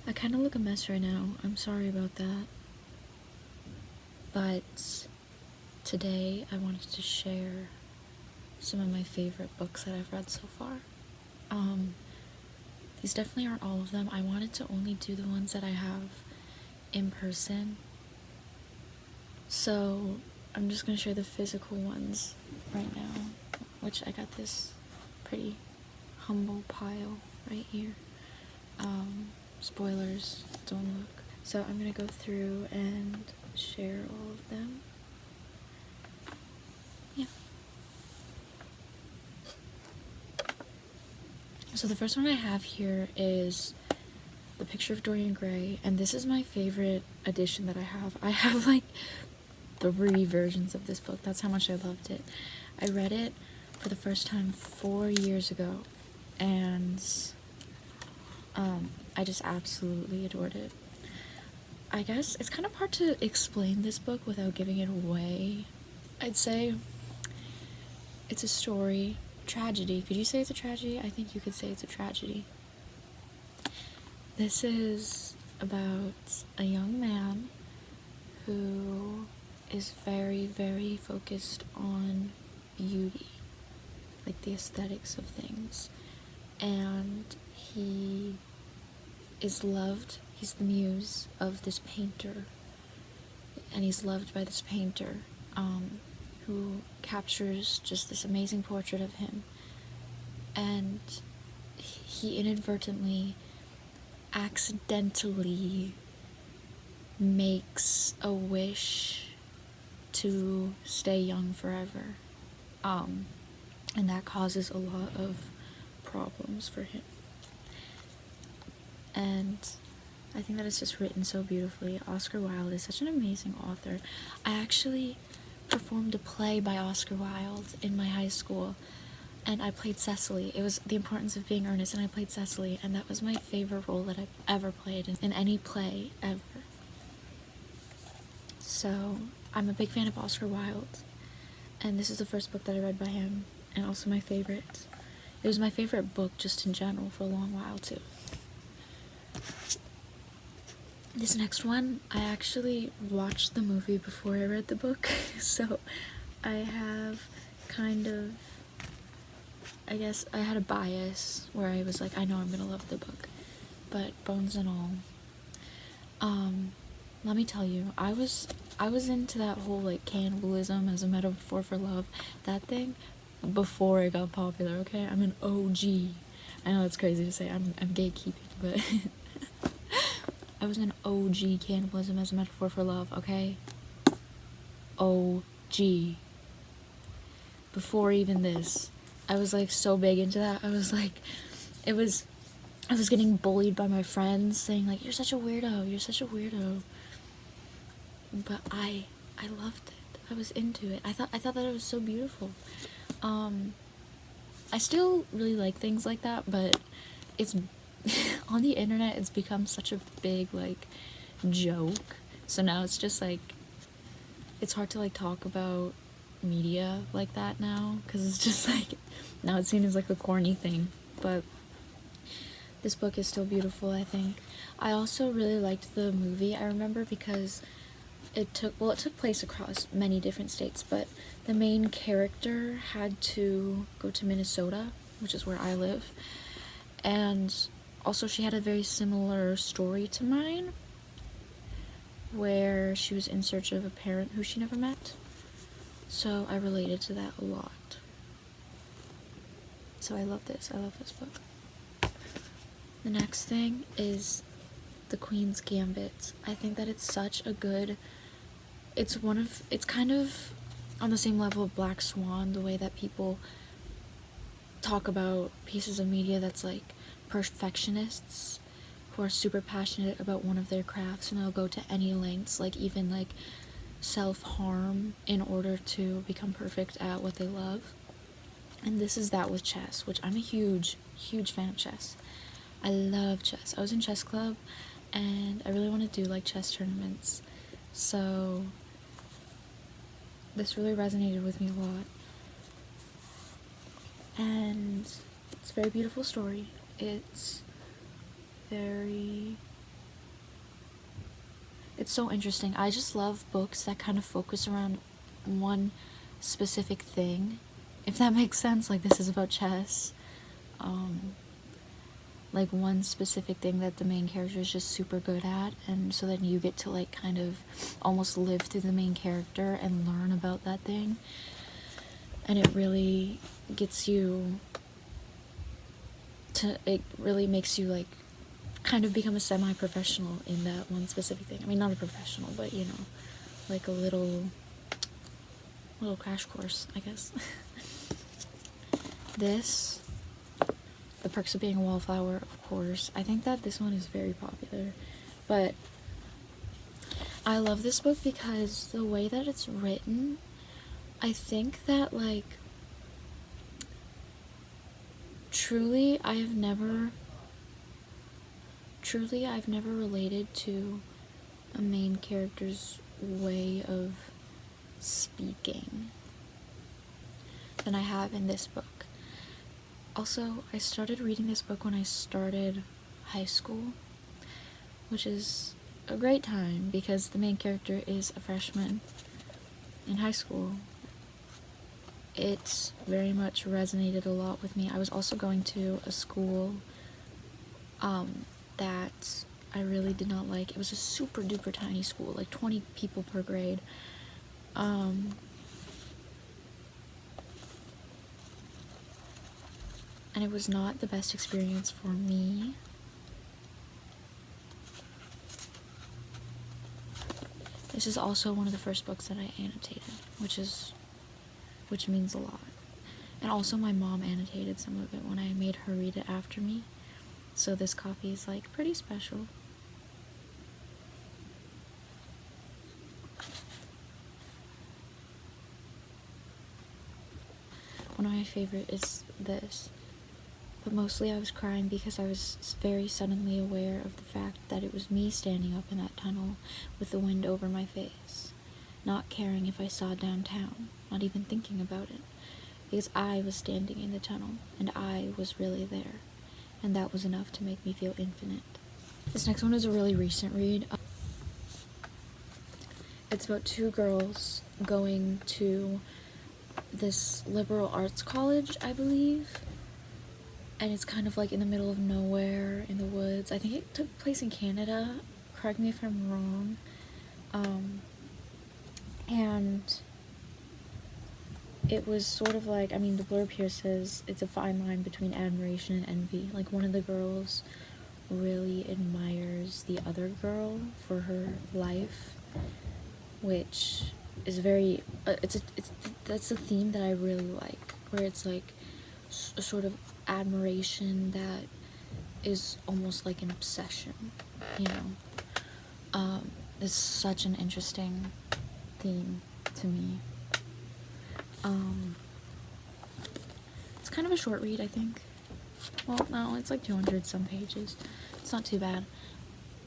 I kind of look a mess right now. I'm sorry about that. But today I wanted to share some of my favorite books that I've read so far. These definitely aren't all of them. I wanted to only do the ones that I have in person. So I'm just going to share the physical ones right now, which I got this pretty humble pile right here. Spoilers, don't look. So I'm going to go through and share all of them. Yeah. So the first one I have here is The Picture of Dorian Gray, and this is my favorite edition that I have. I have like 3 versions of this book. That's how much I loved it. I read it for the first time 4 years ago, and I just absolutely adored it. I guess it's kind of hard to explain this book without giving it away. I'd say it's a story, tragedy. Could you say it's a tragedy? I think you could say it's a tragedy. This is about a young man who is very, very focused on beauty, like the aesthetics of things. And he is loved. He's the muse of this painter, and he's loved by this painter who captures just this amazing portrait of him. And he inadvertently, accidentally makes a wish to stay young forever. And that causes a lot of problems for him. And I think that it's just written so beautifully. Oscar Wilde is such an amazing author. I actually performed a play by Oscar Wilde in my high school, and I played Cecily. It was The Importance of Being Earnest, and I played Cecily, and that was my favorite role that I've ever played in any play ever. So I'm a big fan of Oscar Wilde, and this is the first book that I read by him, and also my favorite. It was my favorite book just in general for a long while too. This next one, I actually watched the movie before I read the book, so I have kind of, I guess I had a bias where I was like, I know I'm gonna love the book, but bones and all, let me tell you, I was into that whole like cannibalism as a metaphor for love, that thing, before it got popular. Okay, I'm an OG. I know it's crazy to say. I'm gatekeeping, but I was an OG cannibalism as a metaphor for love. Okay, OG. Before even this, I was like so big into that. I was like, I was getting bullied by my friends saying like, you're such a weirdo. But I loved it. I was into it. I thought that it was so beautiful. I still really like things like that, but it's on the internet it's become such a big like joke. So now it's just like, it's hard to like talk about media like that now, because it's just like, now it's seen as like a corny thing. But this book is still beautiful, I think. I also really liked the movie, I remember, because it took place across many different states, but the main character had to go to Minnesota, which is where I live, and also she had a very similar story to mine, where she was in search of a parent who she never met, so I related to that a lot. So I love this book. The next thing is The Queen's Gambit. I think that it's such a good, it's kind of on the same level of Black Swan, the way that people talk about pieces of media that's like perfectionists who are super passionate about one of their crafts, and they'll go to any lengths, like even like self-harm, in order to become perfect at what they love. And this is that with chess, which I'm a huge fan of chess. I love chess. I was in chess club, and I really want to do like chess tournaments, so this really resonated with me a lot. And it's a very beautiful story. It's very it's so interesting. I just love books that kind of focus around one specific thing, if that makes sense. Like, this is about chess. Like, one specific thing that the main character is just super good at, and so then you get to, like, kind of almost live through the main character and learn about that thing. And it really gets you to, it really makes you, like, kind of become a semi-professional in that one specific thing. I mean, not a professional, but, you know, like a little crash course, I guess. This, The Perks of Being a Wallflower, of course. I think that this one is very popular, but I love this book because the way that it's written, I think that, like, truly I've never related to a main character's way of speaking than I have in this book. Also, I started reading this book when I started high school, which is a great time because the main character is a freshman in high school. It very much resonated a lot with me. I was also going to a school that I really did not like. It was a super duper tiny school, like 20 people per grade. And it was not the best experience for me. This is also one of the first books that I annotated, which means a lot. And also my mom annotated some of it when I made her read it after me. So this copy is, like, pretty special. One of my favorite is this. But mostly I was crying because I was very suddenly aware of the fact that it was me standing up in that tunnel with the wind over my face, not caring if I saw downtown, not even thinking about it, because I was standing in the tunnel, and I was really there, and that was enough to make me feel infinite. This next one is a really recent read. It's about two girls going to this liberal arts college, I believe, and it's kind of like in the middle of nowhere in the woods. I think it took place in Canada, correct me if I'm wrong. And it was sort of like, I mean, the blurb here says it's a fine line between admiration and envy. Like, one of the girls really admires the other girl for her life, which is very that's a theme that I really like, where it's like a sort of admiration that is almost like an obsession, you know. It's such an interesting theme to me. It's kind of a short read, I think. Well, no, it's like 200 some pages. It's not too bad.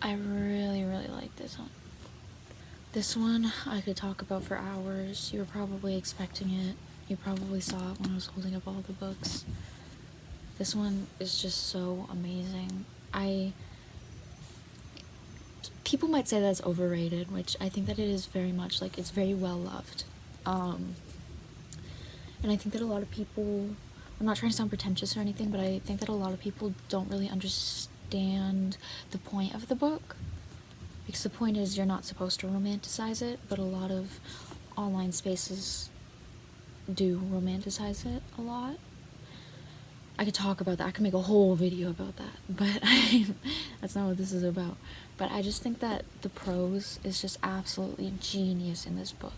I really, really like this one. This one I could talk about for hours. You were probably expecting it. You probably saw it when I was holding up all the books. This one is just so amazing. People might say that's overrated, which I think that it is very much. Like, it's very well loved. And I think that a lot of people, I'm not trying to sound pretentious or anything, but I think that a lot of people don't really understand the point of the book. Because the point is, you're not supposed to romanticize it, but a lot of online spaces do romanticize it a lot. I could talk about that. I could make a whole video about that, but that's not what this is about. But I just think that the prose is just absolutely genius in this book.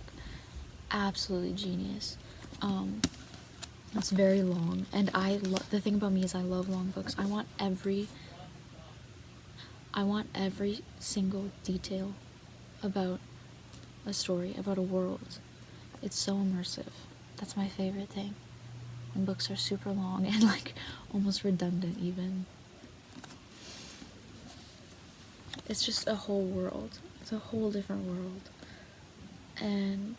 Absolutely genius. It's very long, and the thing about me is I love long books. I want every single detail about a story, about a world. It's so immersive. That's my favorite thing. When books are super long and, like, almost redundant even. It's just a whole world. It's a whole different world. And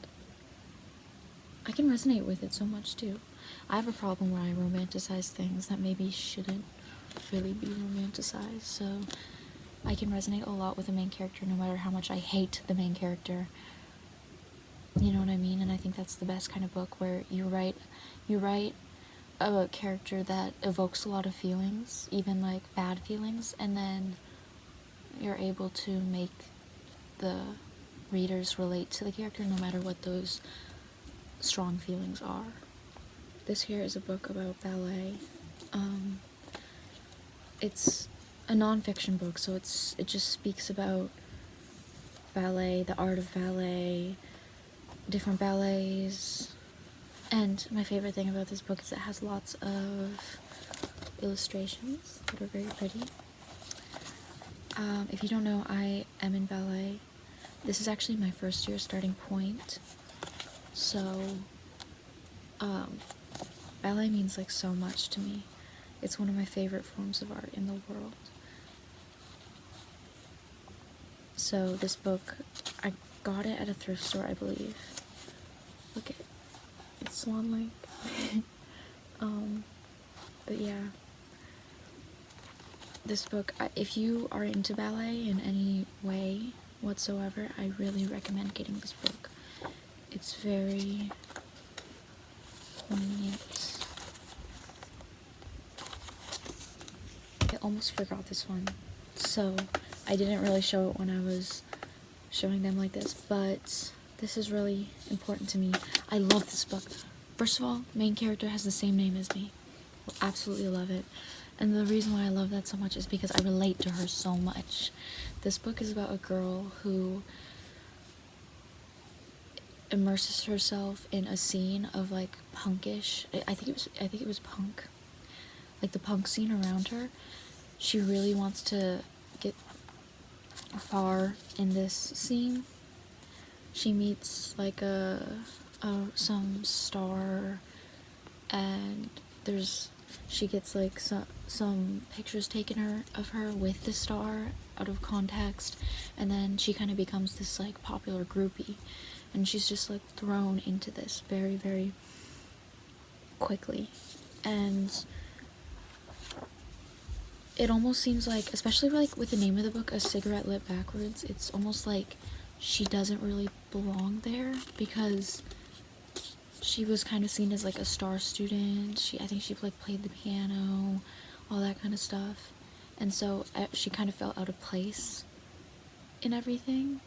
I can resonate with it so much too. I have a problem where I romanticize things that maybe shouldn't really be romanticized, so I can resonate a lot with the main character no matter how much I hate the main character. You know what I mean? And I think that's the best kind of book, where you write a character that evokes a lot of feelings, even like bad feelings, and then you're able to make the readers relate to the character no matter what those strong feelings are. This here is a book about ballet. It's a non-fiction book, so it just speaks about ballet, the art of ballet, different ballets. And my favorite thing about this book is it has lots of illustrations that are very pretty. If you don't know, I am in ballet. This is actually my first year starting point. So, ballet means like so much to me. It's one of my favorite forms of art in the world. So this book, I got it at a thrift store, I believe. Look at it's Swan Lake. But yeah. This book, if you are into ballet in any way whatsoever, I really recommend getting this book. It's very poignant. I almost forgot this one, so I didn't really show it when I was showing them like this, but this is really important to me. I love this book. First of all, main character has the same name as me. Absolutely love it. And the reason why I love that so much is because I relate to her so much. This book is about a girl who immerses herself in a scene of like punkish. I think it was punk. Like the punk scene around her. She really wants to get far in this scene. She meets like some star, and she gets like some pictures taken of her with the star out of context, and then she kind of becomes this like popular groupie, and she's just like thrown into this very, very quickly. And it almost seems like, especially like with the name of the book, A Cigarette Lit Backwards, it's almost like she doesn't really belong there, because she was kind of seen as like a star student. I think she like played the piano, all that kind of stuff, and so she kind of felt out of place in everything,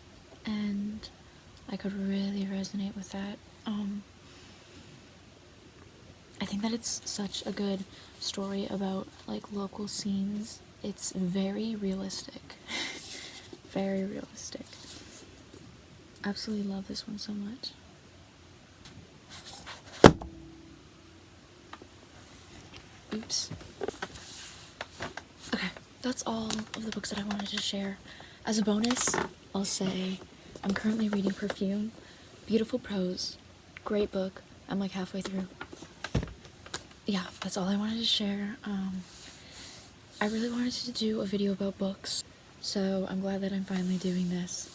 and I could really resonate with that. I think that it's such a good story about like local scenes. It's very realistic. Very realistic. Absolutely love this one so much. Oops. Okay, that's all of the books that I wanted to share. As a bonus, I'll say I'm currently reading Perfume. Beautiful prose. Great book. I'm like halfway through. Yeah, that's all I wanted to share. I really wanted to do a video about books, so I'm glad that I'm finally doing this.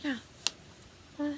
Yeah. Bye.